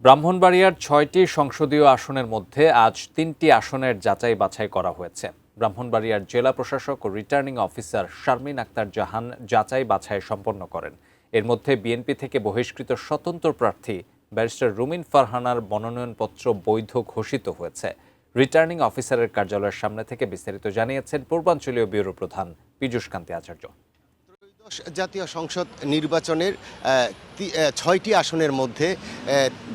ব্রাহ্মণবাড়িয়ার ৬টি সংসদীয় আসনের মধ্যে আজ ৩টি আসনের যাচাই বাছাই করা হয়েছে। ব্রাহ্মণবাড়িয়ার জেলা প্রশাসক ও রিটার্নিং অফিসার শারমিন আক্তার জাহান যাচাই বাছাই সম্পন্ন করেন। এর মধ্যে বিএনপি থেকে বহিষ্কৃত স্বতন্ত্র প্রার্থী ব্যারিস্টার রুমিন ফারহানার মনোনয়নপত্র বৈধ ঘোষিত হয়েছে। রিটার্নিং অফিসারের কার্যালয়ের সামনে থেকে বিস্তারিত জানিয়েছেন পূর্বাঞ্চলীয় ব্যুরো প্রধান পীযূষ কান্তি আচার্য। জাতীয় সংসদ নির্বাচনের ৬টি আসনের মধ্যে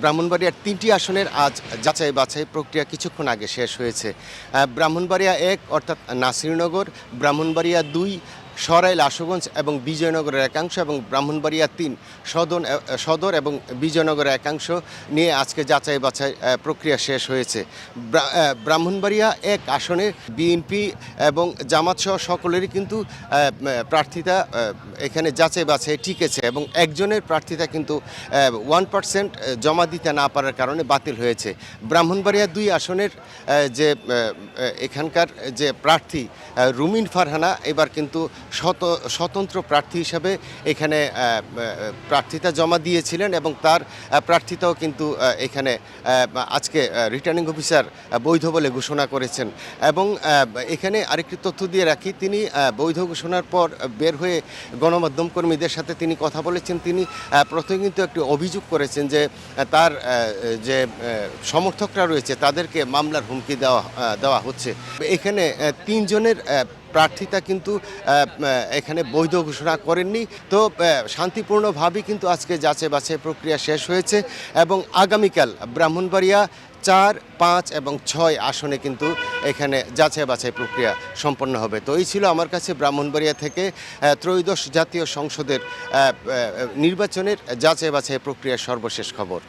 ব্রাহ্মণবাড়িয়ার ৩টি আসনের আজ যাচাই বাছাই প্রক্রিয়া কিছুক্ষণ আগে শেষ হয়েছে। ব্রাহ্মণবাড়িয়া ১ অর্থাৎ নাসিরনগর, ব্রাহ্মণবাড়িয়া ২ সরাইল আশুগঞ্জ এবং বিজয়নগরের একাংশ এবং ব্রাহ্মণবাড়িয়া ৩ সদর এবং বিজয়নগরের একাংশ নিয়ে আজকে যাচাই বাছাই প্রক্রিয়া শেষ হয়েছে। ব্রাহ্মণবাড়িয়া ১ আসনে বিএনপি এবং জামাতসহ সকলেরই কিন্তু প্রার্থিতা এখানে যাচাই বাছাই টিকেছে এবং একজনের প্রার্থিতা কিন্তু 1% জমা দিতে না পারার কারণে বাতিল হয়েছে। ব্রাহ্মণবাড়িয়া ২ আসনের যে এখানকার যে প্রার্থী রুমিন ফারহানা এবার কিন্তু স্বতন্ত্র প্রার্থী হিসাবে এখানে প্রার্থিতা জমা দিয়েছিলেন এবং তার প্রার্থিতাও কিন্তু এখানে আজকে রিটার্নিং অফিসার বৈধ বলে ঘোষণা করেছেন। এবং এখানে আরেকটি তথ্য দিয়ে রাখি, তিনি বৈধ ঘোষণার পর বের হয়ে গণমাধ্যম কর্মীদের সাথে তিনি কথা বলেছেন। তিনি প্রথমে কিন্তু একটি অভিযোগ করেছেন যে তার যে সমর্থকরা রয়েছে তাদেরকে মামলার হুমকি দেওয়া হচ্ছে। এখানে ৩ জনের প্রার্থিতা কিন্তু এখানে বৈধ ঘোষণা করেননি। তো শান্তিপূর্ণভাবেই কিন্তু আজকে যাচাই বাছাই প্রক্রিয়া শেষ হয়েছে এবং আগামীকাল ব্রাহ্মণবাড়িয়া ৪, ৫ এবং ৬ আসনে কিন্তু এখানে যাচাই বাছাই প্রক্রিয়া সম্পন্ন হবে। তো এই ছিল আমার কাছে ব্রাহ্মণবাড়িয়া থেকে ত্রয়োদশ জাতীয় সংসদের নির্বাচনের যাচাই বাছাই প্রক্রিয়ার সর্বশেষ খবর।